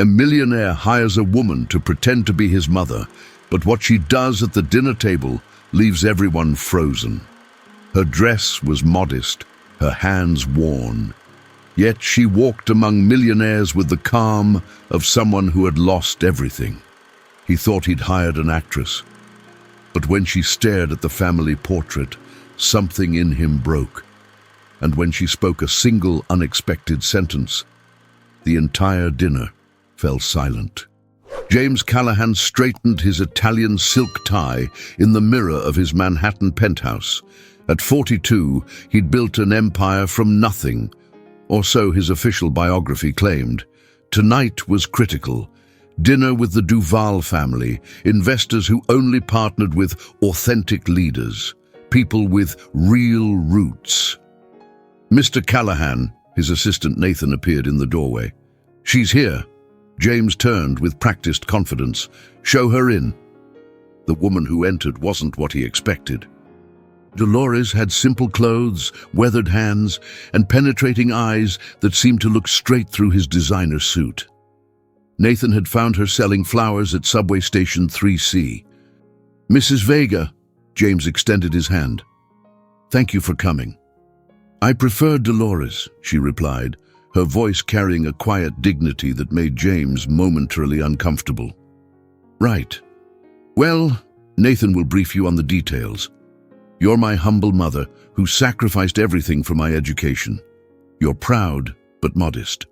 A millionaire hires a woman to pretend to be his mother, but what she does at the dinner table leaves everyone frozen. Her dress was modest, her hands worn. Yet she walked among millionaires with the calm of someone who had lost everything. He thought he'd hired an actress. But when she stared at the family portrait, something in him broke. And when she spoke a single unexpected sentence, the entire dinner fell silent. James Callahan straightened his Italian silk tie in the mirror of his Manhattan penthouse. At 42, he'd built an empire from nothing, or so his official biography claimed. Tonight was critical. Dinner with the Duval family, investors who only partnered with authentic leaders, people with real roots. Mr. Callahan, his assistant Nathan, appeared in the doorway. "She's here." James turned with practiced confidence. "Show her in." The woman who entered wasn't what he expected. Dolores had simple clothes, weathered hands, and penetrating eyes that seemed to look straight through his designer suit. Nathan had found her selling flowers at subway station 3C. "Mrs. Vega," James extended his hand. "Thank you for coming." "I prefer Dolores," she replied, her voice carrying a quiet dignity that made James momentarily uncomfortable. "Right. Well, Nathan will brief you on the details. You're my humble mother who sacrificed everything for my education. You're proud, but modest.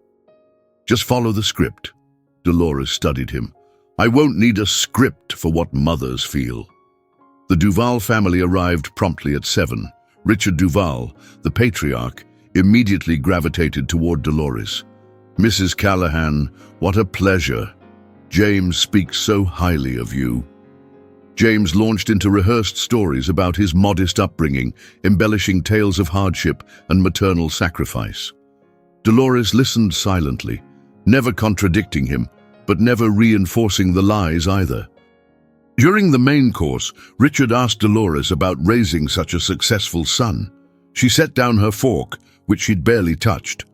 Just follow the script." Dolores studied him. "I won't need a script for what mothers feel." The Duval family arrived promptly at 7. Richard Duval, the patriarch, immediately gravitated toward Dolores. "Mrs. Callahan, what a pleasure. James speaks so highly of you." James launched into rehearsed stories about his modest upbringing, embellishing tales of hardship and maternal sacrifice. Dolores listened silently, never contradicting him, but never reinforcing the lies either. During the main course, Richard asked Dolores about raising such a successful son. She set down her fork, which she'd barely touched.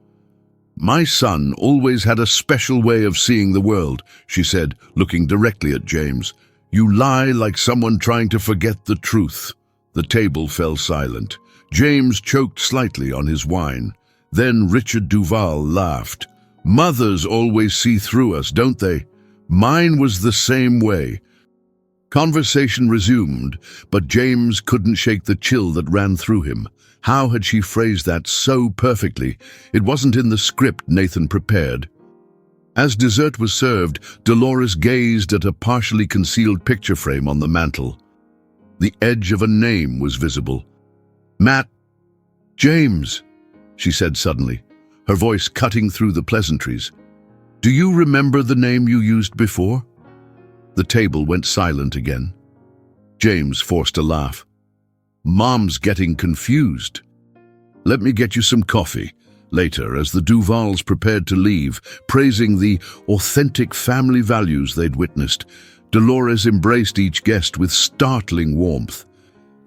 "My son always had a special way of seeing the world," she said, looking directly at James. "You lie like someone trying to forget the truth." The table fell silent. James choked slightly on his wine. Then Richard Duval laughed. "Mothers always see through us, don't they? Mine was the same way." Conversation resumed, but James couldn't shake the chill that ran through him. How had she phrased that so perfectly? It wasn't in the script Nathan prepared. As dessert was served, Dolores gazed at a partially concealed picture frame on the mantel. The edge of a name was visible. "Matt." "James," she said suddenly, her voice cutting through the pleasantries. "Do you remember the name you used before?" The table went silent again. James forced a laugh. "Mom's getting confused. Let me get you some coffee." Later, as the Duvals prepared to leave, praising the authentic family values they'd witnessed, Dolores embraced each guest with startling warmth.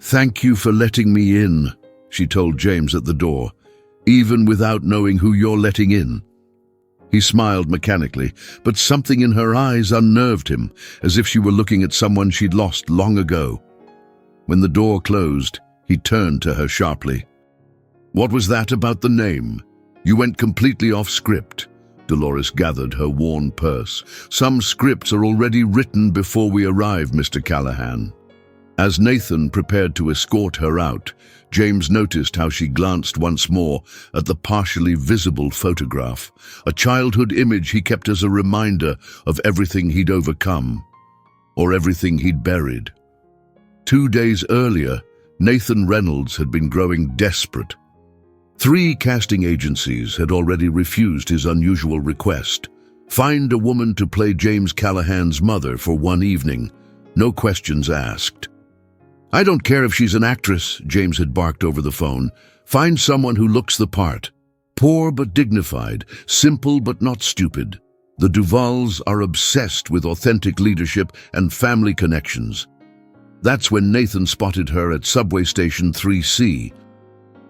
"Thank you for letting me in," she told James at the door, "even without knowing who you're letting in." He smiled mechanically, but something in her eyes unnerved him, as if she were looking at someone she'd lost long ago. When the door closed, he turned to her sharply. "What was that about the name? You went completely off script." Dolores gathered her worn purse. "Some scripts are already written before we arrive, Mr. Callahan." As Nathan prepared to escort her out, James noticed how she glanced once more at the partially visible photograph, a childhood image he kept as a reminder of everything he'd overcome, or everything he'd buried. 2 days earlier, Nathan Reynolds had been growing desperate. 3 casting agencies had already refused his unusual request. Find a woman to play James Callahan's mother for one evening, no questions asked. "I don't care if she's an actress," James had barked over the phone. "Find someone who looks the part. Poor but dignified, simple but not stupid. The Duvals are obsessed with authentic leadership and family connections." That's when Nathan spotted her at subway station 3C.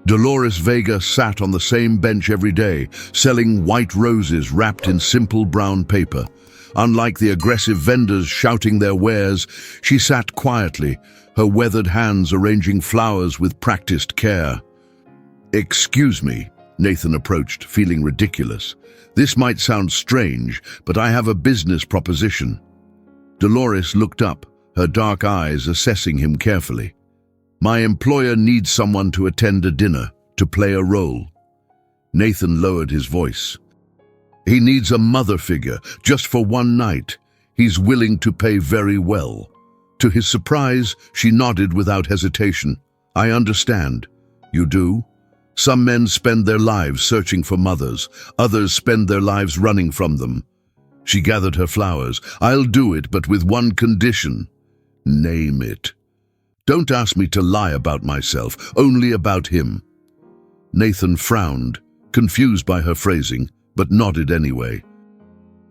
Dolores Vega sat on the same bench every day, selling white roses wrapped in simple brown paper. Unlike the aggressive vendors shouting their wares, she sat quietly, her weathered hands arranging flowers with practiced care. "Excuse me," Nathan approached, feeling ridiculous. "This might sound strange, but I have a business proposition." Dolores looked up, her dark eyes assessing him carefully. "My employer needs someone to attend a dinner, to play a role." Nathan lowered his voice. "He needs a mother figure, just for one night. He's willing to pay very well." To his surprise, she nodded without hesitation. "I understand." "You do?" "Some men spend their lives searching for mothers. Others spend their lives running from them." She gathered her flowers. "I'll do it, but with one condition." "Name it." "Don't ask me to lie about myself, only about him." Nathan frowned, confused by her phrasing, but nodded anyway.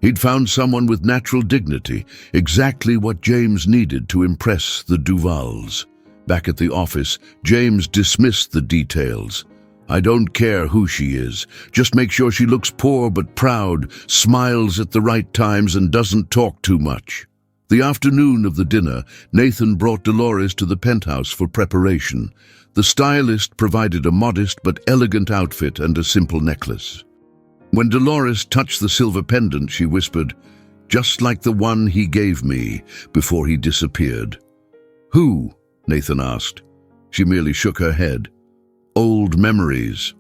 He'd found someone with natural dignity, exactly what James needed to impress the Duvals. Back at the office, James dismissed the details. "I don't care who she is. Just make sure she looks poor but proud, smiles at the right times, and doesn't talk too much." The afternoon of the dinner, Nathan brought Dolores to the penthouse for preparation. The stylist provided a modest but elegant outfit and a simple necklace. When Dolores touched the silver pendant, she whispered, "Just like the one he gave me," before he disappeared. "Who?" Nathan asked. She merely shook her head. "Old memories."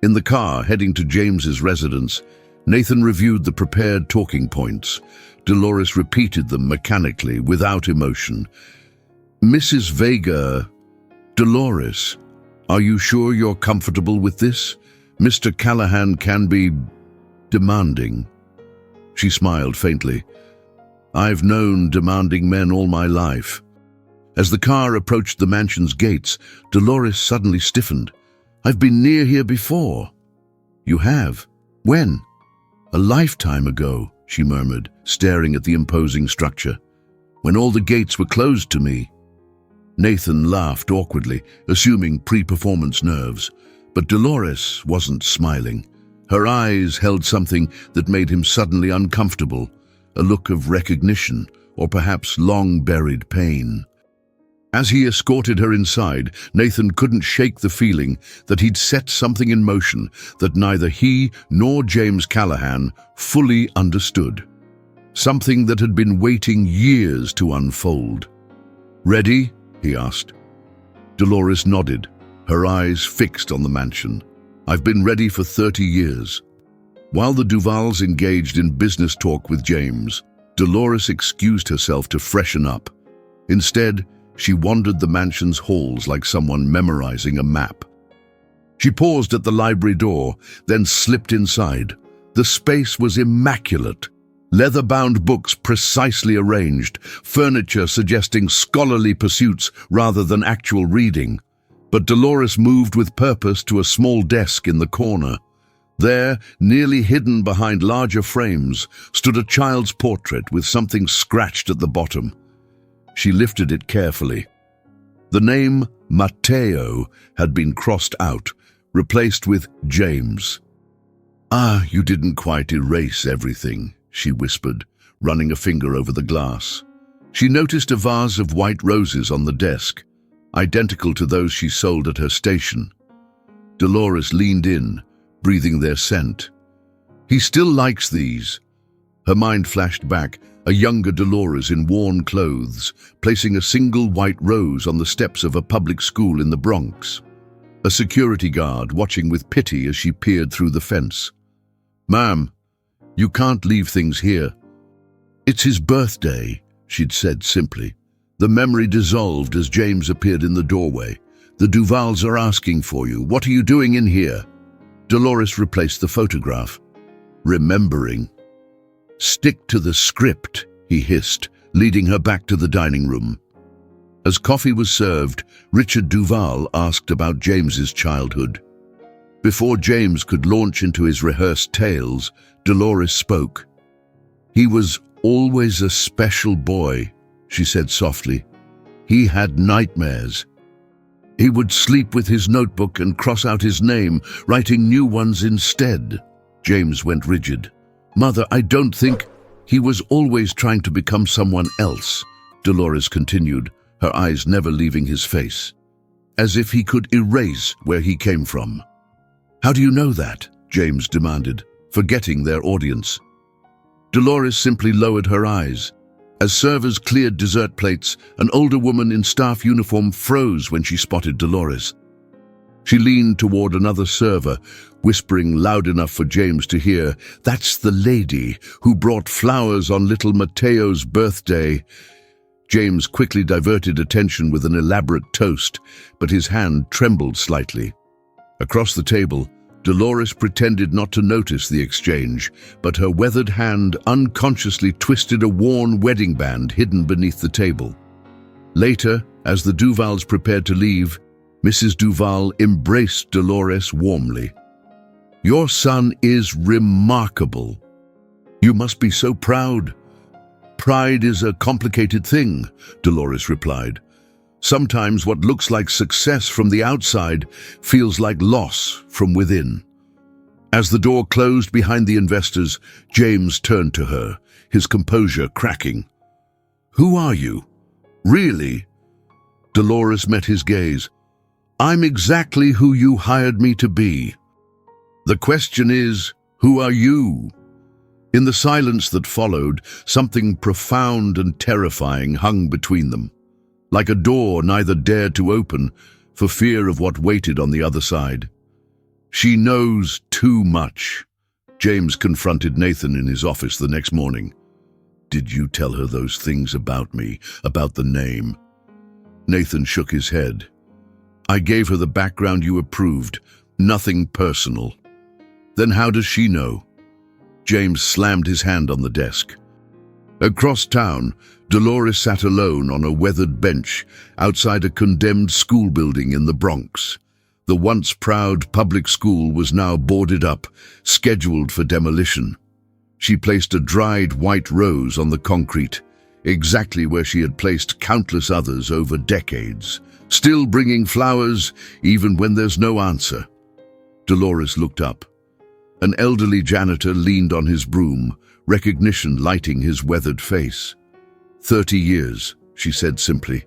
In the car heading to James's residence, Nathan reviewed the prepared talking points. Dolores repeated them mechanically, without emotion. "Mrs. Vega, Dolores, are you sure you're comfortable with this? Mr. Callahan can be demanding." She smiled faintly. "I've known demanding men all my life." As the car approached the mansion's gates, Dolores suddenly stiffened. "I've been near here before." "You have? When?" "A lifetime ago," she murmured, staring at the imposing structure. "When all the gates were closed to me." Nathan laughed awkwardly, assuming pre-performance nerves. But Dolores wasn't smiling. Her eyes held something that made him suddenly uncomfortable, a look of recognition, or perhaps long-buried pain. As he escorted her inside, Nathan couldn't shake the feeling that he'd set something in motion that neither he nor James Callahan fully understood. Something that had been waiting years to unfold. "Ready?" he asked. Dolores nodded, her eyes fixed on the mansion. "I've been ready for 30 years. While the Duvals engaged in business talk with James, Dolores excused herself to freshen up. Instead, she wandered the mansion's halls like someone memorizing a map. She paused at the library door, then slipped inside. The space was immaculate. Leather-bound books precisely arranged, furniture suggesting scholarly pursuits rather than actual reading. But Dolores moved with purpose to a small desk in the corner. There, nearly hidden behind larger frames, stood a child's portrait with something scratched at the bottom. She lifted it carefully. The name Matteo had been crossed out, replaced with James. "Ah, you didn't quite erase everything," she whispered, running a finger over the glass. She noticed a vase of white roses on the desk, identical to those she sold at her station. Dolores leaned in, breathing their scent. "He still likes these." Her mind flashed back, a younger Dolores in worn clothes, placing a single white rose on the steps of a public school in the Bronx. A security guard watching with pity as she peered through the fence. "Ma'am, you can't leave things here." "It's his birthday," she'd said simply. The memory dissolved as James appeared in the doorway. "The Duvals are asking for you. What are you doing in here?" Dolores replaced the photograph. "Remembering." "Stick to the script," he hissed, leading her back to the dining room. As coffee was served, Richard Duval asked about James's childhood. Before James could launch into his rehearsed tales, Dolores spoke. "He was always a special boy," she said softly. "He had nightmares." He would sleep with his notebook and cross out his name, writing new ones instead. James went rigid. "Mother, I don't think—" "He was always trying to become someone else," Dolores continued, her eyes never leaving his face, as if he could erase where he came from. "How do you know that?" James demanded, forgetting their audience. Dolores simply lowered her eyes. As servers cleared dessert plates, an older woman in staff uniform froze when she spotted Dolores. She leaned toward another server, whispering loud enough for James to hear, "That's the lady who brought flowers on little Mateo's birthday." James quickly diverted attention with an elaborate toast, but his hand trembled slightly. Across the table, Dolores pretended not to notice the exchange, but her weathered hand unconsciously twisted a worn wedding band hidden beneath the table. Later, as the Duvals prepared to leave, Mrs. Duval embraced Dolores warmly. "Your son is remarkable. You must be so proud." "Pride is a complicated thing," Dolores replied. "Sometimes what looks like success from the outside feels like loss from within." As the door closed behind the investors, James turned to her, his composure cracking. "Who are you? Really?" Dolores met his gaze. "I'm exactly who you hired me to be. The question is, who are you?" In the silence that followed, something profound and terrifying hung between them. Like a door neither dared to open for fear of what waited on the other side. "She knows too much," James confronted Nathan in his office the next morning. "Did you tell her those things about me, about the name?" Nathan shook his head. "I gave her the background you approved, nothing personal." "Then how does she know?" James slammed his hand on the desk. Across town, Dolores sat alone on a weathered bench outside a condemned school building in the Bronx. The once proud public school was now boarded up, scheduled for demolition. She placed a dried white rose on the concrete, exactly where she had placed countless others over decades, still bringing flowers even when there's no answer. Dolores looked up. An elderly janitor leaned on his broom, recognition lighting his weathered face. 30 years, she said simply.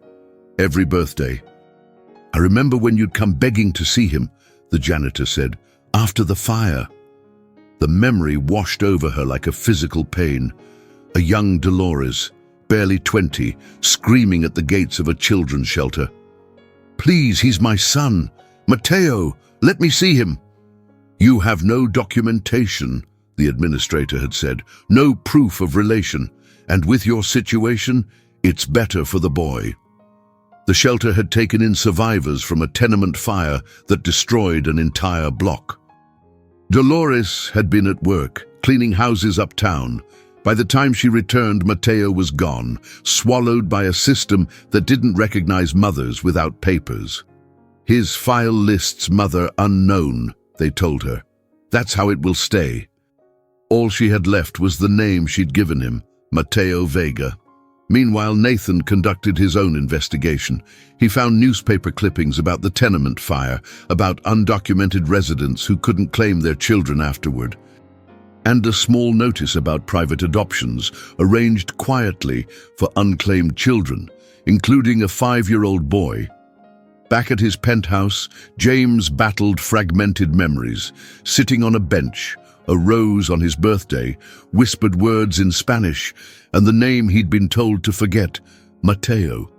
Every birthday. "I remember when you'd come begging to see him," the janitor said, "after the fire." The memory washed over her like a physical pain. A young Dolores, barely 20, screaming at the gates of a children's shelter. "Please, he's my son. Mateo, let me see him." "You have no documentation," the administrator had said, "no proof of relation, and with your situation, it's better for the boy." The shelter had taken in survivors from a tenement fire that destroyed an entire block. Dolores had been at work, cleaning houses uptown. By the time she returned, Mateo was gone, swallowed by a system that didn't recognize mothers without papers. "His file lists mother unknown," they told her. "That's how it will stay." All she had left was the name she'd given him, Mateo Vega. Meanwhile, Nathan conducted his own investigation. He found newspaper clippings about the tenement fire, about undocumented residents who couldn't claim their children afterward, and a small notice about private adoptions arranged quietly for unclaimed children, including a 5-year-old boy. Back at his penthouse, James battled fragmented memories, sitting on a bench, a rose on his birthday, whispered words in Spanish, and the name he'd been told to forget, Mateo.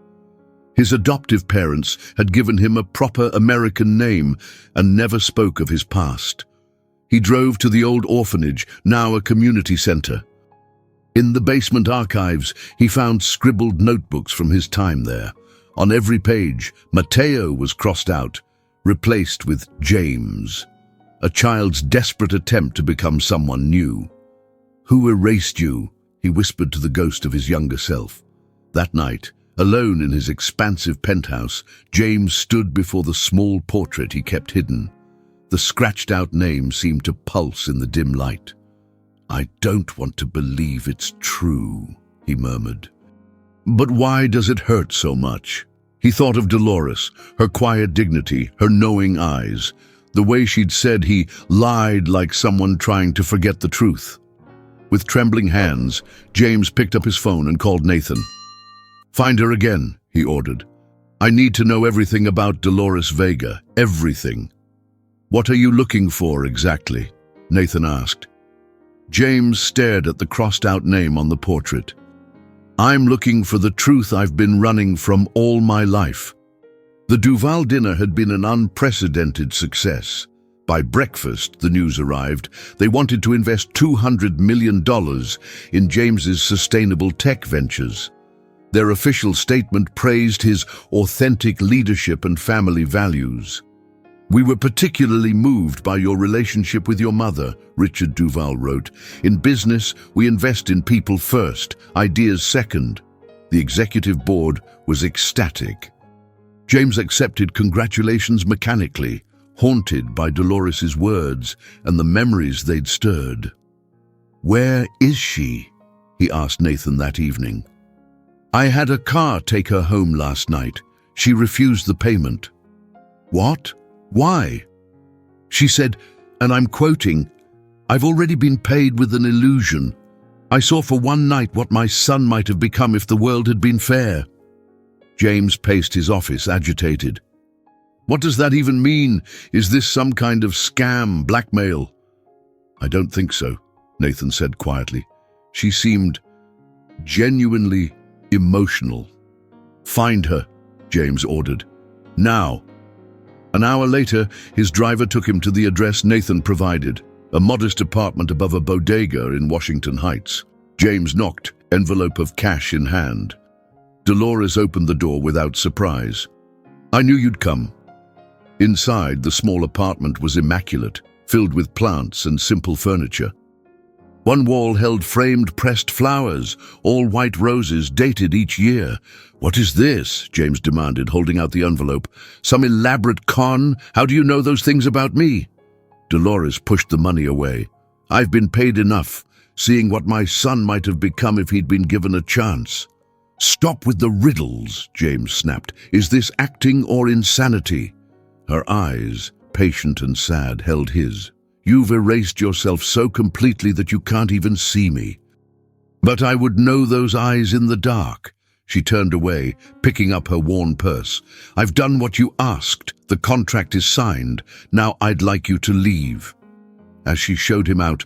His adoptive parents had given him a proper American name and never spoke of his past. He drove to the old orphanage, now a community center. In the basement archives, he found scribbled notebooks from his time there. On every page, Mateo was crossed out, replaced with James, a child's desperate attempt to become someone new. "Who erased you?" he whispered to the ghost of his younger self. That night, alone in his expansive penthouse, James stood before the small portrait he kept hidden. The scratched-out name seemed to pulse in the dim light. "I don't want to believe it's true," he murmured. "But why does it hurt so much?" He thought of Dolores, her quiet dignity, her knowing eyes, the way she'd said he lied like someone trying to forget the truth. With trembling hands, James picked up his phone and called Nathan. "Find her again," he ordered. "I need to know everything about Dolores Vega, everything." "What are you looking for exactly?" Nathan asked. James stared at the crossed-out name on the portrait. "I'm looking for the truth I've been running from all my life." The Duval dinner had been an unprecedented success. By breakfast, the news arrived, they wanted to invest $200 million in James's sustainable tech ventures. Their official statement praised his authentic leadership and family values. "We were particularly moved by your relationship with your mother," Richard Duval wrote. "In business, we invest in people first, ideas second." The executive board was ecstatic. James accepted congratulations mechanically, haunted by Dolores's words and the memories they'd stirred. "Where is she?" he asked Nathan that evening. "I had a car take her home last night. She refused the payment." "What? Why?" She said, and I'm quoting, "I've already been paid with an illusion. I saw for one night what my son might have become if the world had been fair." James paced his office, agitated. "What does that even mean? Is this some kind of scam, blackmail?" "I don't think so," Nathan said quietly. She seemed genuinely emotional. "Find her," James ordered. "Now." An hour later, his driver took him to the address Nathan provided, a modest apartment above a bodega in Washington Heights. James knocked, envelope of cash in hand. Dolores opened the door without surprise. "I knew you'd come." Inside, the small apartment was immaculate, filled with plants and simple furniture. One wall held framed pressed flowers, all white roses dated each year. "What is this?" James demanded, holding out the envelope. "Some elaborate con? How do you know those things about me?" Dolores pushed the money away. "I've been paid enough, seeing what my son might have become if he'd been given a chance." "Stop with the riddles," James snapped. "Is this acting or insanity?" Her eyes, patient and sad, held his. "You've erased yourself so completely that you can't even see me." "But I would know those eyes in the dark." She turned away, picking up her worn purse. "I've done what you asked. The contract is signed. Now I'd like you to leave." As she showed him out,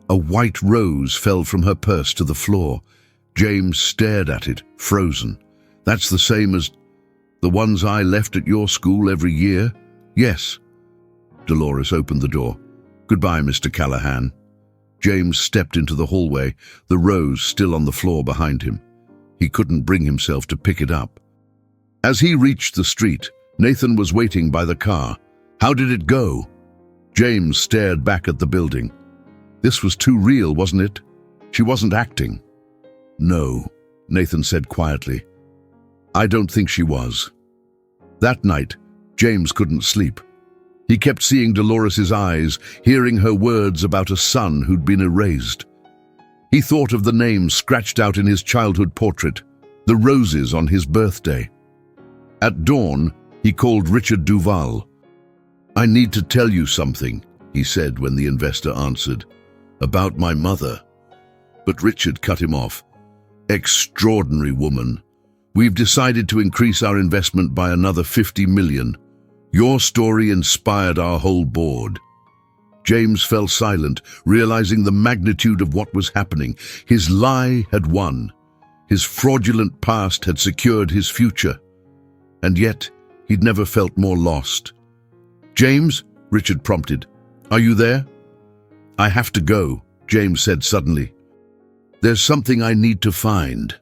a white rose fell from her purse to the floor. James stared at it, frozen. "That's the same as the ones I left at your school every year?" "Yes." Dolores opened the door. "Goodbye, Mr. Callahan." James stepped into the hallway, the rose still on the floor behind him. He couldn't bring himself to pick it up. As he reached the street, Nathan was waiting by the car. "How did it go?" James stared back at the building. This was too real, wasn't it? She wasn't acting. "No," Nathan said quietly. "I don't think she was." That night, James couldn't sleep. He kept seeing Dolores's eyes, hearing her words about a son who'd been erased. He thought of the names scratched out in his childhood portrait, the roses on his birthday. At dawn, he called Richard Duval. "I need to tell you something," he said when the investor answered, "about my mother." But Richard cut him off. "Extraordinary woman. We've decided to increase our investment by another $50 million. Your story inspired our whole board." James fell silent, realizing the magnitude of what was happening. His lie had won. His fraudulent past had secured his future. And yet, he'd never felt more lost. "James," Richard prompted, "are you there?" "I have to go," James said suddenly. "There's something I need to find."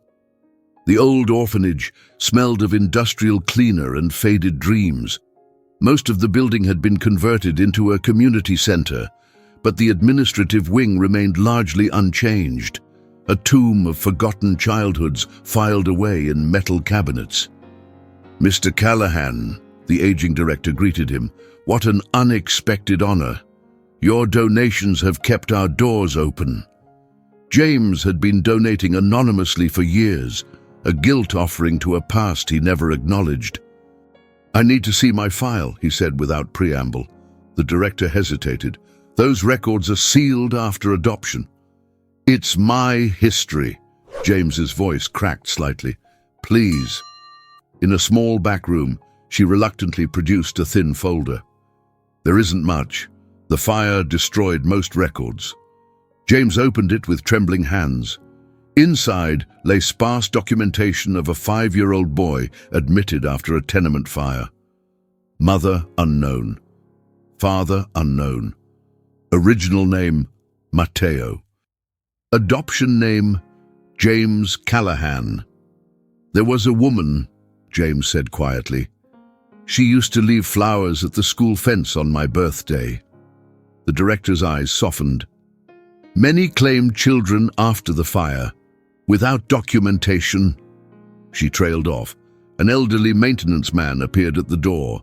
The old orphanage smelled of industrial cleaner and faded dreams. Most of the building had been converted into a community center, but the administrative wing remained largely unchanged, a tomb of forgotten childhoods filed away in metal cabinets. "Mr. Callahan," the aging director greeted him, "what an unexpected honor. Your donations have kept our doors open." James had been donating anonymously for years, a guilt offering to a past he never acknowledged. "I need to see my file," he said without preamble. The director hesitated. "Those records are sealed after adoption." "It's my history." James's voice cracked slightly. "Please." In a small back room, she reluctantly produced a thin folder. "There isn't much. The fire destroyed most records." James opened it with trembling hands. Inside lay sparse documentation of a 5-year-old boy admitted after a tenement fire. Mother unknown. Father unknown. Original name Matteo. Adoption name James Callahan. "There was a woman," James said quietly. "She used to leave flowers at the school fence on my birthday." The director's eyes softened. "Many claimed children after the fire, without documentation." She trailed off. An elderly maintenance man appeared at the door.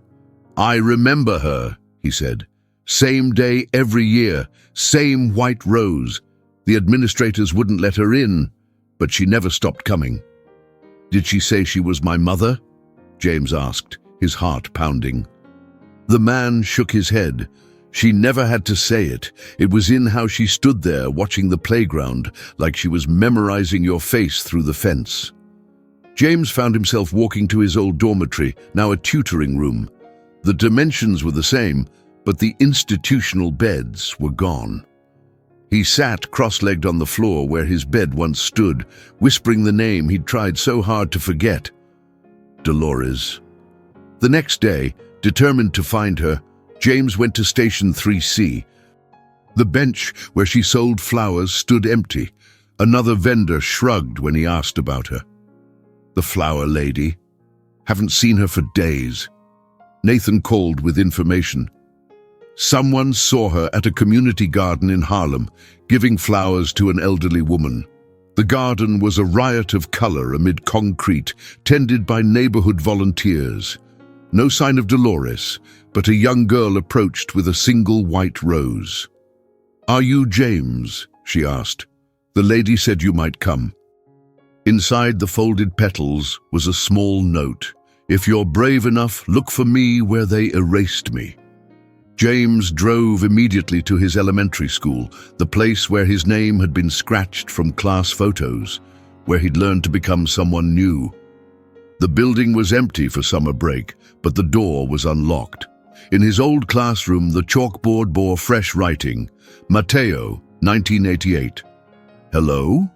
"I remember her," he said. "Same day every year, same white rose. The administrators wouldn't let her in, but she never stopped coming." "Did she say she was my mother?" James asked, his heart pounding. The man shook his head. "She never had to say it. It was in how she stood there watching the playground, like she was memorizing your face through the fence." James found himself walking to his old dormitory, now a tutoring room. The dimensions were the same, but the institutional beds were gone. He sat cross-legged on the floor where his bed once stood, whispering the name he'd tried so hard to forget. Dolores. The next day, determined to find her, James went to Station 3C. The bench where she sold flowers stood empty. Another vendor shrugged when he asked about her. "The flower lady. Haven't seen her for days." Nathan called with information. Someone saw her at a community garden in Harlem, giving flowers to an elderly woman. The garden was a riot of color amid concrete, tended by neighborhood volunteers. No sign of Dolores, but a young girl approached with a single white rose. "Are you James?" she asked. "The lady said you might come." Inside the folded petals was a small note. "If you're brave enough, look for me where they erased me." James drove immediately to his elementary school, the place where his name had been scratched from class photos, where he'd learned to become someone new. The building was empty for summer break, but the door was unlocked. In his old classroom, the chalkboard bore fresh writing, "Matteo, 1988. "Hello?"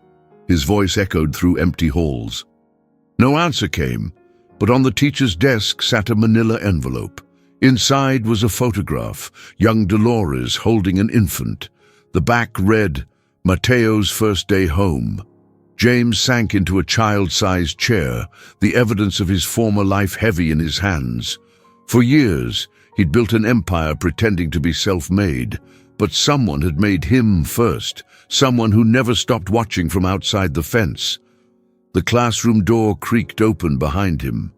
His voice echoed through empty halls. No answer came, but on the teacher's desk sat a manila envelope. Inside was a photograph, young Dolores holding an infant. The back read, "Matteo's first day home." James sank into a child-sized chair, the evidence of his former life heavy in his hands. For years, he'd built an empire pretending to be self-made, but someone had made him first, someone who never stopped watching from outside the fence. The classroom door creaked open behind him.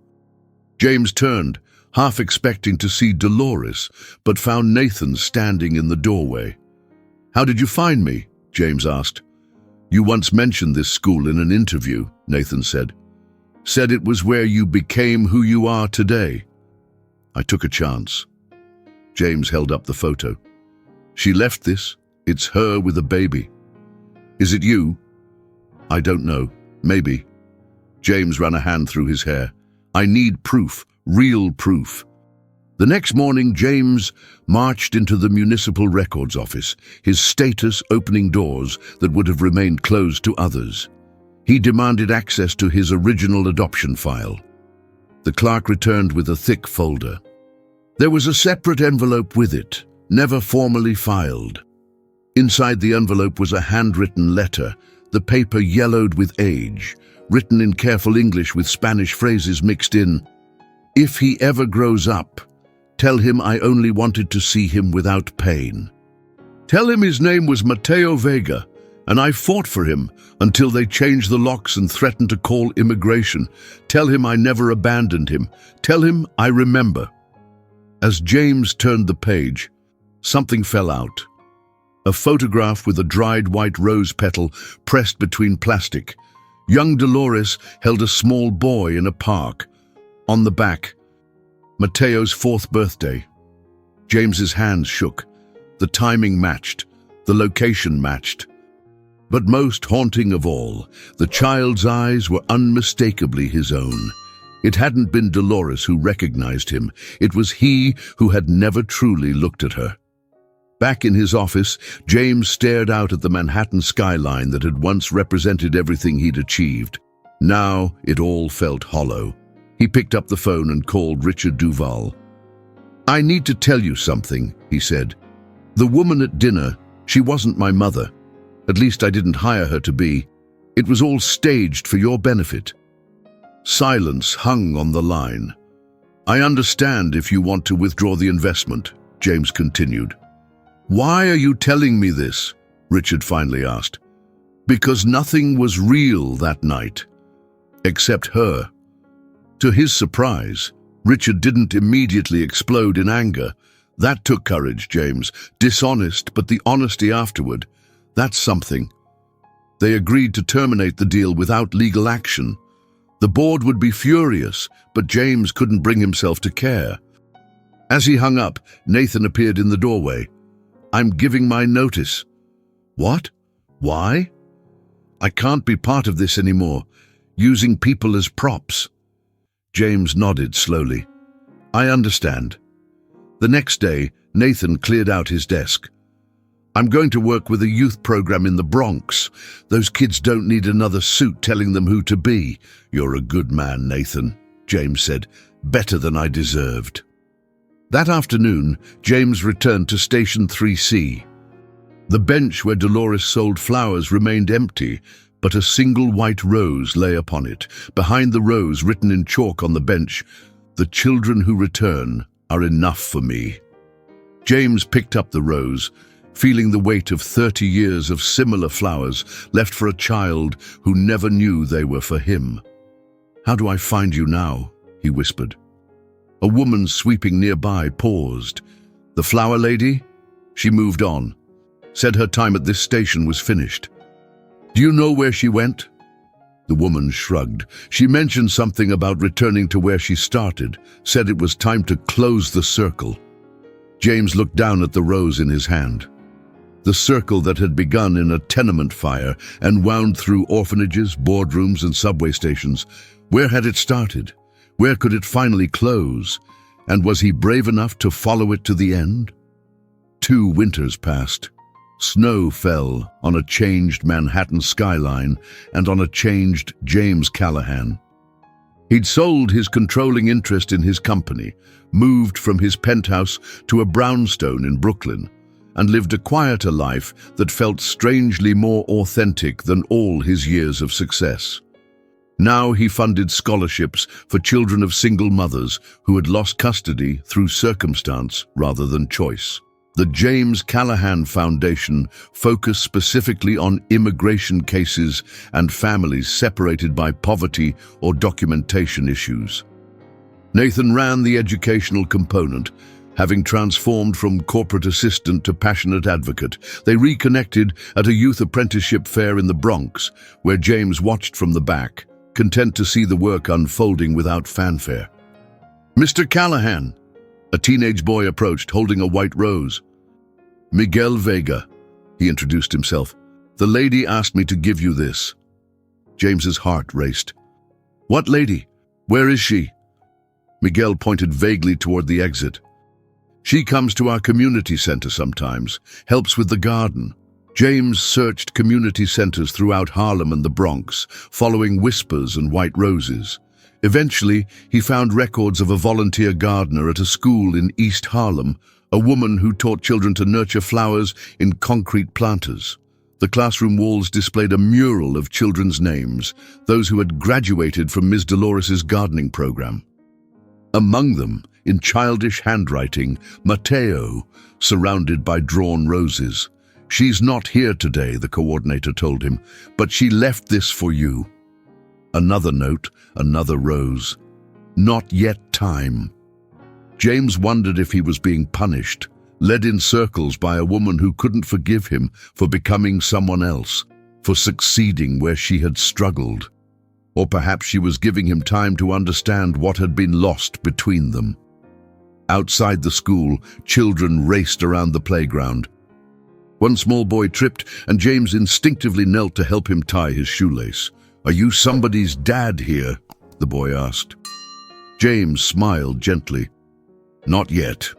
James turned, half expecting to see Dolores, but found Nathan standing in the doorway. "How did you find me?" James asked. "You once mentioned this school in an interview," Nathan said. "Said it was where you became who you are today." "I took a chance." James held up the photo. "She left this. It's her with a baby." "Is it you?" "I don't know. Maybe." James ran a hand through his hair. "I need proof, real proof." The next morning, James marched into the municipal records office, his status opening doors that would have remained closed to others. He demanded access to his original adoption file. The clerk returned with a thick folder. There was a separate envelope with it, never formally filed. Inside the envelope was a handwritten letter, the paper yellowed with age, written in careful English with Spanish phrases mixed in. "If he ever grows up, tell him I only wanted to see him without pain. Tell him his name was Matteo Vega, and I fought for him until they changed the locks and threatened to call immigration. Tell him I never abandoned him. Tell him I remember." As James turned the page, something fell out. A photograph with a dried white rose petal pressed between plastic. Young Dolores held a small boy in a park. On the back, Mateo's 4th birthday. James's hands shook. The timing matched. The location matched. But most haunting of all, the child's eyes were unmistakably his own. It hadn't been Dolores who recognized him. It was he who had never truly looked at her. Back in his office, James stared out at the Manhattan skyline that had once represented everything he'd achieved. Now it all felt hollow. He picked up the phone and called Richard Duval. "I need to tell you something," he said. "The woman at dinner, she wasn't my mother. At least I didn't hire her to be. It was all staged for your benefit." Silence hung on the line. "I understand if you want to withdraw the investment," James continued. "Why are you telling me this?" Richard finally asked. "Because nothing was real that night. Except her." To his surprise, Richard didn't immediately explode in anger. "That took courage, James. Dishonest, but the honesty afterward, that's something." They agreed to terminate the deal without legal action. The board would be furious, but James couldn't bring himself to care. As he hung up, Nathan appeared in the doorway. "I'm giving my notice." "What? Why?" "I can't be part of this anymore, using people as props." James nodded slowly. "I understand." The next day, Nathan cleared out his desk. "I'm going to work with a youth program in the Bronx. Those kids don't need another suit telling them who to be." "You're a good man, Nathan," James said. "Better than I deserved." That afternoon, James returned to Station 3C. The bench where Dolores sold flowers remained empty, but a single white rose lay upon it. Behind the rose, written in chalk on the bench, "The children who return are enough for me." James picked up the rose, feeling the weight of 30 years of similar flowers left for a child who never knew they were for him. "How do I find you now?" he whispered. A woman sweeping nearby paused. "The flower lady?" She moved on. Said her time at this station was finished. "Do you know where she went?" The woman shrugged. "She mentioned something about returning to where she started, said it was time to close the circle." James looked down at the rose in his hand. The circle that had begun in a tenement fire and wound through orphanages, boardrooms, and subway stations. Where had it started? Where could it finally close? And was he brave enough to follow it to the end? 2 winters passed. Snow fell on a changed Manhattan skyline and on a changed James Callahan. He'd sold his controlling interest in his company, moved from his penthouse to a brownstone in Brooklyn, and lived a quieter life that felt strangely more authentic than all his years of success. Now he funded scholarships for children of single mothers who had lost custody through circumstance rather than choice. The James Callahan Foundation focused specifically on immigration cases and families separated by poverty or documentation issues. Nathan ran the educational component. Having transformed from corporate assistant to passionate advocate, they reconnected at a youth apprenticeship fair in the Bronx, where James watched from the back, content to see the work unfolding without fanfare. "Mr. Callahan," a teenage boy approached, holding a white rose. "Miguel Vega," he introduced himself. "The lady asked me to give you this." James's heart raced. "What lady? Where is she?" Miguel pointed vaguely toward the exit. "She comes to our community center sometimes, helps with the garden." James searched community centers throughout Harlem and the Bronx, following whispers and white roses. Eventually, he found records of a volunteer gardener at a school in East Harlem, a woman who taught children to nurture flowers in concrete planters. The classroom walls displayed a mural of children's names, those who had graduated from Ms. Dolores's gardening program. Among them, in childish handwriting, Mateo, surrounded by drawn roses. "She's not here today," the coordinator told him, "but she left this for you." Another note, another rose. "Not yet time." James wondered if he was being punished, led in circles by a woman who couldn't forgive him for becoming someone else, for succeeding where she had struggled. Or perhaps she was giving him time to understand what had been lost between them. Outside the school, children raced around the playground. One small boy tripped, and James instinctively knelt to help him tie his shoelace. "Are you somebody's dad here?" the boy asked. James smiled gently. "Not yet."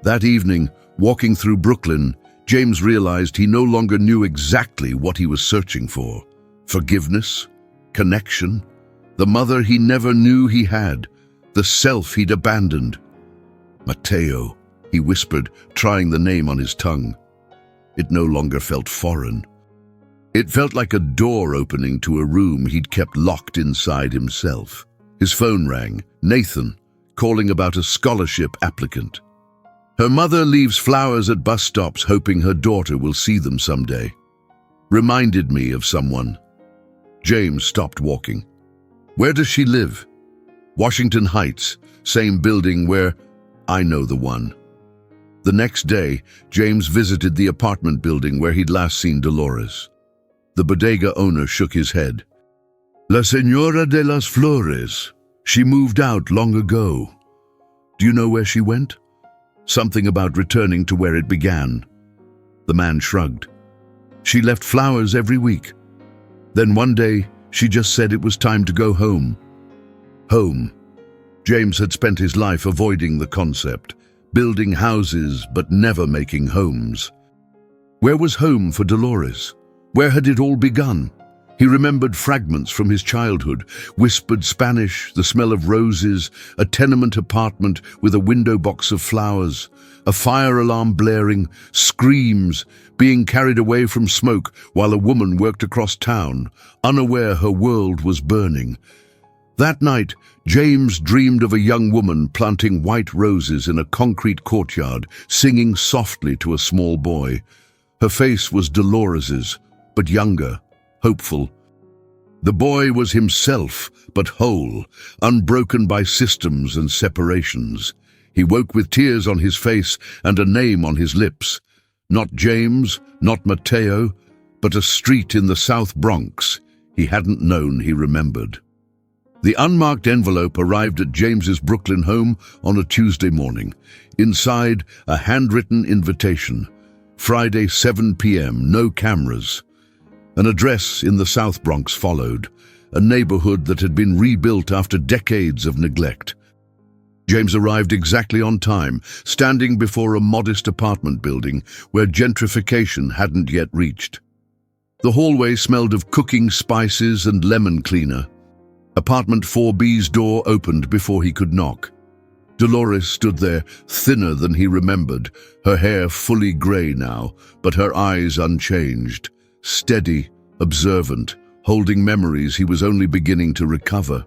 That evening, walking through Brooklyn, James realized he no longer knew exactly what he was searching for. Forgiveness, connection, the mother he never knew he had, the self he'd abandoned. "Mateo," he whispered, trying the name on his tongue. It no longer felt foreign. It felt like a door opening to a room he'd kept locked inside himself. His phone rang. Nathan, calling about a scholarship applicant. "Her mother leaves flowers at bus stops hoping her daughter will see them someday. Reminded me of someone." James stopped walking. "Where does she live?" "Washington Heights, same building where—" "I know the one." The next day, James visited the apartment building where he'd last seen Dolores. The bodega owner shook his head. "La Señora de las Flores. She moved out long ago." "Do you know where she went?" "Something about returning to where it began." The man shrugged. "She left flowers every week. Then one day, she just said it was time to go home." Home. James had spent his life avoiding the concept, building houses but never making homes. Where was home for Dolores? Where had it all begun? He remembered fragments from his childhood, whispered Spanish, the smell of roses, a tenement apartment with a window box of flowers, a fire alarm blaring, screams, being carried away from smoke while a woman worked across town, unaware her world was burning. That night, James dreamed of a young woman planting white roses in a concrete courtyard, singing softly to a small boy. Her face was Dolores's, but younger, hopeful. The boy was himself, but whole, unbroken by systems and separations. He woke with tears on his face and a name on his lips. Not James, not Mateo, but a street in the South Bronx he hadn't known he remembered. The unmarked envelope arrived at James's Brooklyn home on a Tuesday morning. Inside, a handwritten invitation. Friday, 7 p.m., no cameras. An address in the South Bronx followed, a neighborhood that had been rebuilt after decades of neglect. James arrived exactly on time, standing before a modest apartment building where gentrification hadn't yet reached. The hallway smelled of cooking spices and lemon cleaner. Apartment 4B's door opened before he could knock. Dolores stood there, thinner than he remembered, her hair fully grey now, but her eyes unchanged. Steady, observant, holding memories he was only beginning to recover.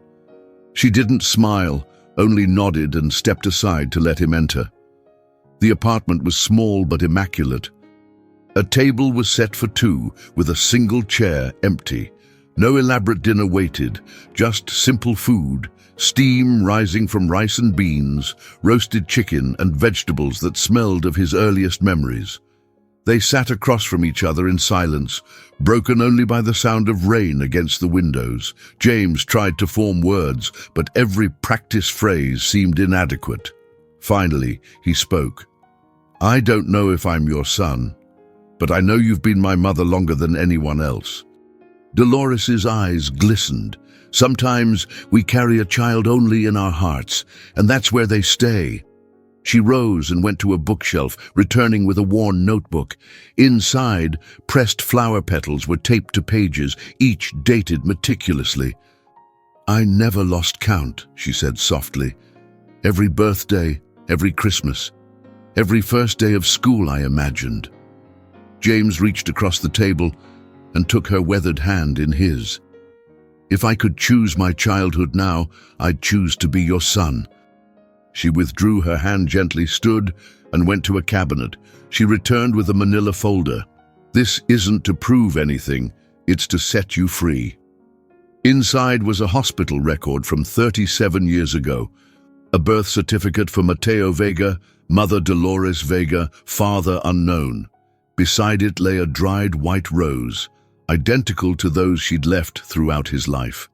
She didn't smile, only nodded and stepped aside to let him enter. The apartment was small but immaculate. A table was set for two, with a single chair empty. No elaborate dinner waited, just simple food, steam rising from rice and beans, roasted chicken and vegetables that smelled of his earliest memories. They sat across from each other in silence, broken only by the sound of rain against the windows. James tried to form words, but every practiced phrase seemed inadequate. Finally, he spoke. "I don't know if I'm your son, but I know you've been my mother longer than anyone else." Dolores's eyes glistened. "Sometimes we carry a child only in our hearts, and that's where they stay." She rose and went to a bookshelf, returning with a worn notebook. Inside, pressed flower petals were taped to pages, each dated meticulously. "I never lost count," she said softly. "Every birthday, every Christmas, every first day of school I imagined." James reached across the table and took her weathered hand in his. "If I could choose my childhood now, I'd choose to be your son." She withdrew her hand gently, stood, and went to a cabinet. She returned with a manila folder. "This isn't to prove anything, it's to set you free." Inside was a hospital record from 37 years ago. A birth certificate for Mateo Vega, mother Dolores Vega, father unknown. Beside it lay a dried white rose, identical to those she'd left throughout his life.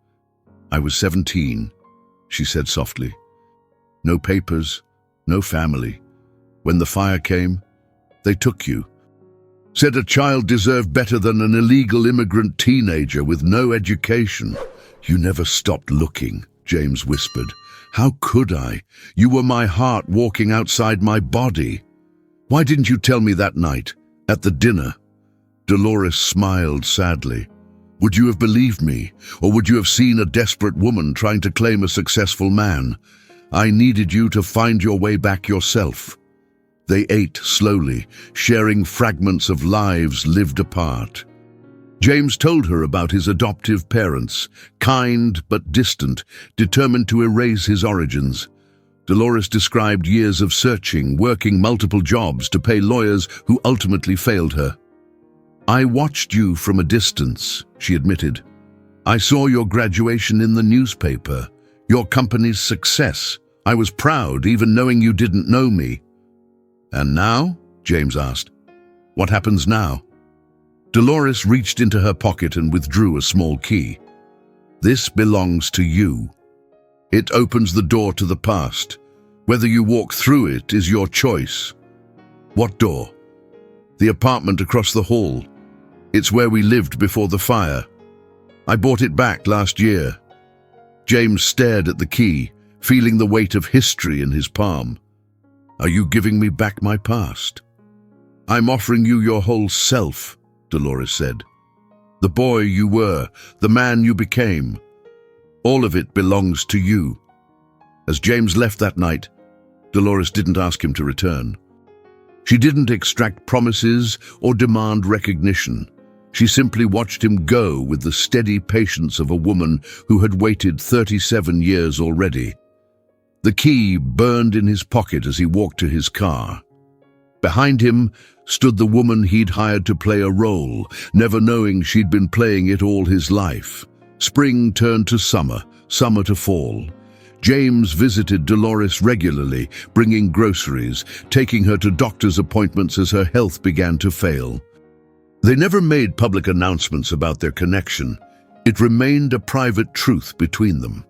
"I was 17, she said softly. "No papers, no family. When the fire came, they took you. Said a child deserved better than an illegal immigrant teenager with no education. You never stopped looking, James whispered. How could I? You were my heart walking outside my body. Why didn't you tell me that night, at the dinner? Dolores smiled sadly. Would you have believed me, or would you have seen a desperate woman trying to claim a successful man? I needed you to find your way back yourself. They ate slowly, sharing fragments of lives lived apart. James told her about his adoptive parents, kind but distant, determined to erase his origins. Dolores described years of searching, working multiple jobs to pay lawyers who ultimately failed her. I watched you from a distance, she admitted. I saw your graduation in the newspaper, your company's success. I was proud, even knowing you didn't know me. And now? James asked. What happens now? Dolores reached into her pocket and withdrew a small key. This belongs to you. It opens the door to the past. Whether you walk through it is your choice. What door? The apartment across the hall. It's where we lived before the fire. I bought it back last year. James stared at the key, feeling the weight of history in his palm. Are you giving me back my past? I'm offering you your whole self, Dolores said. The boy you were, the man you became. All of it belongs to you. As James left that night, Dolores didn't ask him to return. She didn't extract promises or demand recognition. She simply watched him go with the steady patience of a woman who had waited 37 years already. The key burned in his pocket as he walked to his car. Behind him stood the woman he'd hired to play a role, never knowing she'd been playing it all his life. Spring turned to summer, summer to fall. James visited Dolores regularly, bringing groceries, taking her to doctor's appointments as her health began to fail. They never made public announcements about their connection. It remained a private truth between them.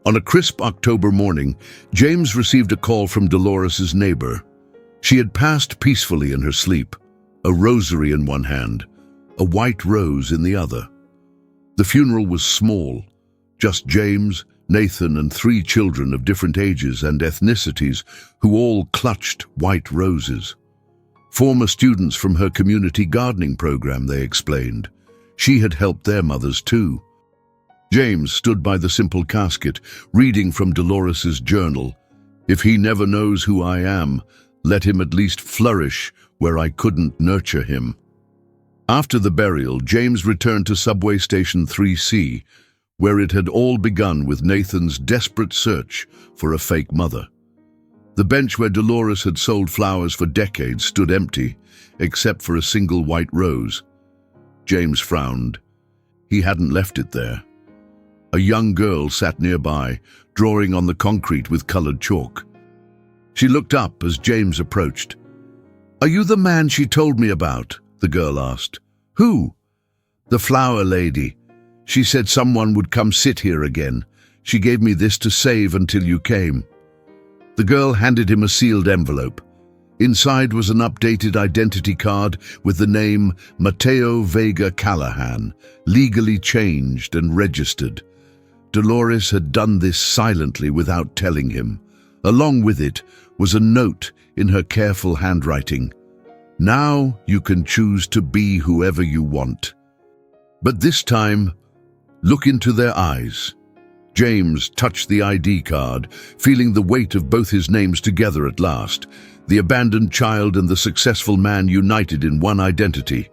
On a crisp October morning, James received a call from Dolores's neighbor. She had passed peacefully in her sleep, a rosary in one hand, a white rose in the other. The funeral was small, just James, Nathan, and 3 children of different ages and ethnicities who all clutched white roses. Former students from her community gardening program, they explained. She had helped their mothers too. James stood by the simple casket, reading from Dolores's journal. If he never knows who I am, let him at least flourish where I couldn't nurture him. After the burial, James returned to subway station 3C, where it had all begun with Nathan's desperate search for a fake mother. The bench where Dolores had sold flowers for decades stood empty, except for a single white rose. James frowned. He hadn't left it there. A young girl sat nearby, drawing on the concrete with colored chalk. She looked up as James approached. "Are you the man she told me about?" the girl asked. "Who?" "The flower lady. She said someone would come sit here again. She gave me this to save until you came." The girl handed him a sealed envelope. Inside was an updated identity card with the name Mateo Vega Callahan, legally changed and registered. Dolores had done this silently without telling him. Along with it was a note in her careful handwriting. "Now you can choose to be whoever you want. But this time, look into their eyes." James touched the ID card, feeling the weight of both his names together at last. The abandoned child and the successful man united in one identity.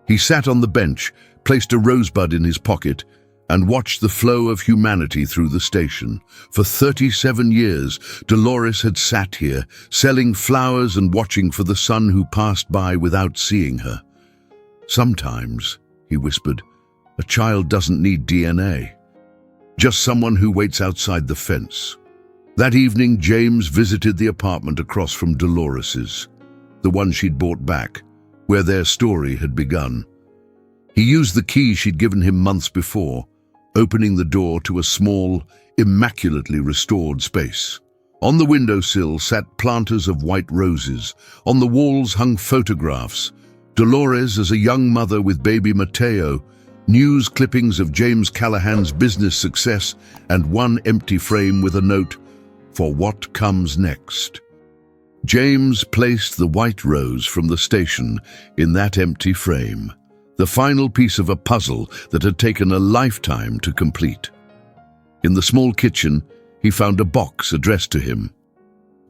He sat on the bench, placed a rosebud in his pocket, and watched the flow of humanity through the station. For 37 years, Dolores had sat here, selling flowers and watching for the son who passed by without seeing her. "Sometimes," he whispered, "a child doesn't need DNA. Just someone who waits outside the fence." That evening, James visited the apartment across from Dolores's, the one she'd bought back, where their story had begun. He used the key she'd given him months before, opening the door to a small, immaculately restored space. On the windowsill sat planters of white roses. On the walls hung photographs. Dolores as a young mother with baby Mateo, news clippings of James Callahan's business success, and one empty frame with a note, "For what comes next." James placed the white rose from the station in that empty frame, the final piece of a puzzle that had taken a lifetime to complete. In the small kitchen, he found a box addressed to him.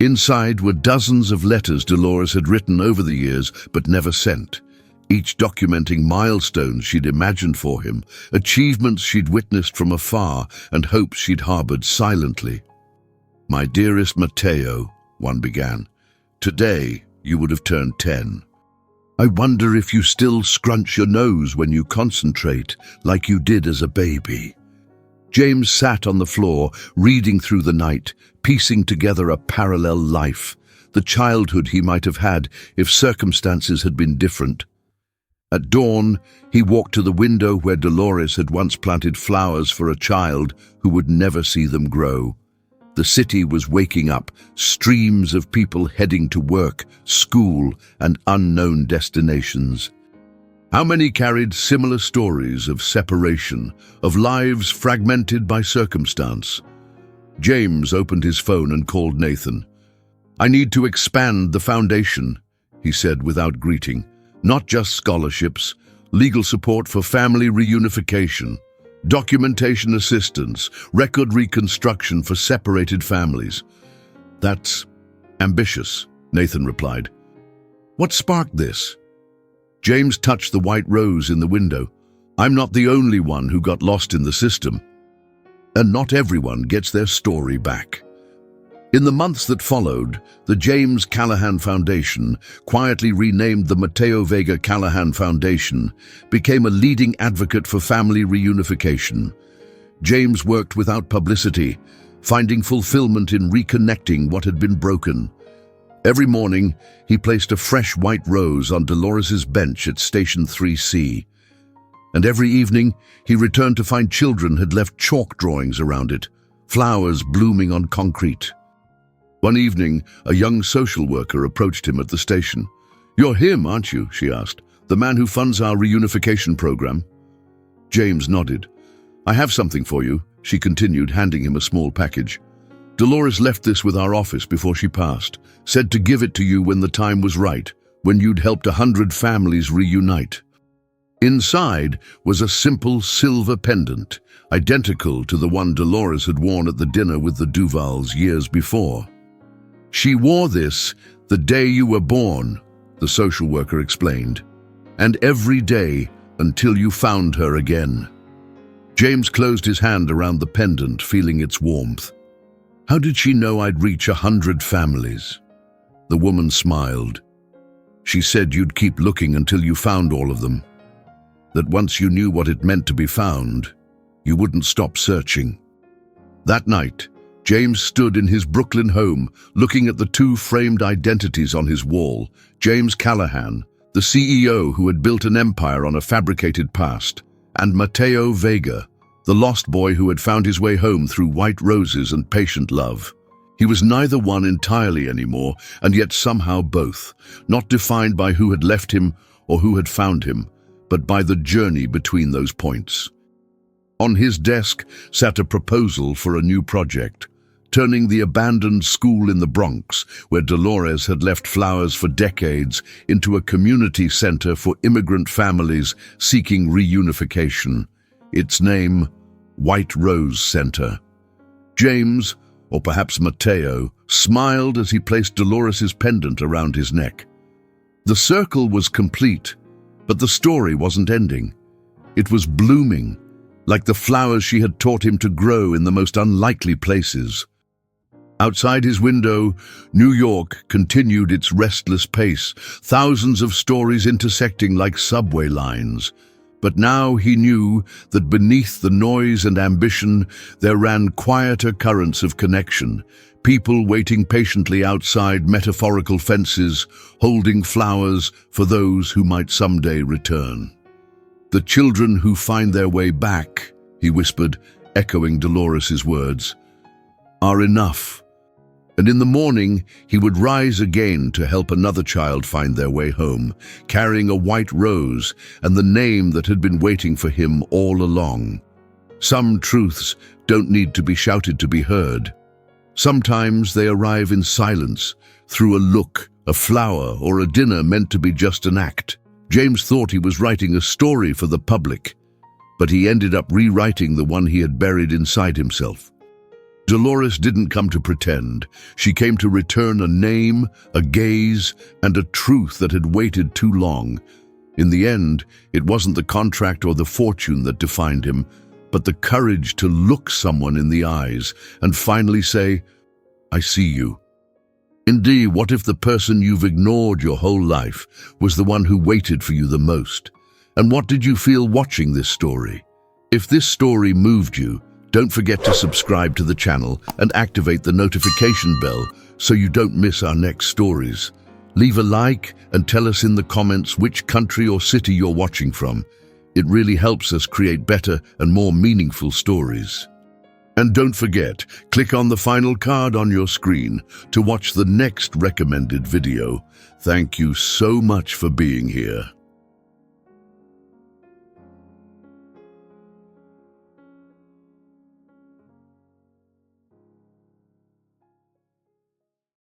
Inside were dozens of letters Dolores had written over the years but never sent, each documenting milestones she'd imagined for him, achievements she'd witnessed from afar, and hopes she'd harbored silently. "My dearest Mateo," one began, "today you would have turned 10. I wonder if you still scrunch your nose when you concentrate like you did as a baby." James sat on the floor, reading through the night, piecing together a parallel life, the childhood he might have had if circumstances had been different. At dawn, he walked to the window where Dolores had once planted flowers for a child who would never see them grow. The city was waking up, streams of people heading to work, school, and unknown destinations. How many carried similar stories of separation, of lives fragmented by circumstance? James opened his phone and called Nathan. "I need to expand the foundation," he said without greeting. "Not just scholarships, legal support for family reunification, documentation assistance, record reconstruction for separated families." "That's ambitious," Nathan replied. "What sparked this?" James touched the white rose in the window. "I'm not the only one who got lost in the system. And not everyone gets their story back." In the months that followed, the James Callahan Foundation, quietly renamed the Mateo Vega Callahan Foundation, became a leading advocate for family reunification. James worked without publicity, finding fulfillment in reconnecting what had been broken. Every morning, he placed a fresh white rose on Dolores's bench at Station 3C. And every evening, he returned to find children had left chalk drawings around it, flowers blooming on concrete. One evening, a young social worker approached him at the station. "You're him, aren't you?" she asked. "The man who funds our reunification program?" James nodded. "I have something for you," she continued, handing him a small package. "Dolores left this with our office before she passed, said to give it to you when the time was right, when you'd helped 100 families reunite." Inside was a simple silver pendant, identical to the one Dolores had worn at the dinner with the Duvals years before. "She wore this the day you were born," the social worker explained, "and every day until you found her again." James closed his hand around the pendant, feeling its warmth. "How did she know I'd reach 100 families?" The woman smiled. "She said you'd keep looking until you found all of them. That once you knew what it meant to be found, you wouldn't stop searching." That night, James stood in his Brooklyn home, looking at the two framed identities on his wall. James Callahan, the CEO who had built an empire on a fabricated past, and Mateo Vega, the lost boy who had found his way home through white roses and patient love. He was neither one entirely anymore, and yet somehow both, not defined by who had left him or who had found him, but by the journey between those points. On his desk sat a proposal for a new project, turning the abandoned school in the Bronx, where Dolores had left flowers for decades, into a community center for immigrant families seeking reunification. Its name, White Rose Center. James, or perhaps Mateo, smiled as he placed Dolores's pendant around his neck. The circle was complete, but the story wasn't ending. It was blooming, like the flowers she had taught him to grow in the most unlikely places. Outside his window, New York continued its restless pace, thousands of stories intersecting like subway lines. But now he knew that beneath the noise and ambition, there ran quieter currents of connection, people waiting patiently outside metaphorical fences, holding flowers for those who might someday return. "The children who find their way back," he whispered, echoing Dolores's words, "are enough." And in the morning, he would rise again to help another child find their way home, carrying a white rose and the name that had been waiting for him all along. Some truths don't need to be shouted to be heard. Sometimes they arrive in silence, through a look, a flower, or a dinner meant to be just an act. James thought he was writing a story for the public, but he ended up rewriting the one he had buried inside himself. Dolores didn't come to pretend. She came to return a name, a gaze, and a truth that had waited too long. In the end, it wasn't the contract or the fortune that defined him, but the courage to look someone in the eyes and finally say, "I see you." Indeed, what if the person you've ignored your whole life was the one who waited for you the most? And what did you feel watching this story? If this story moved you, don't forget to subscribe to the channel and activate the notification bell so you don't miss our next stories. Leave a like and tell us in the comments which country or city you're watching from. It really helps us create better and more meaningful stories. And don't forget, click on the final card on your screen to watch the next recommended video. Thank you so much for being here.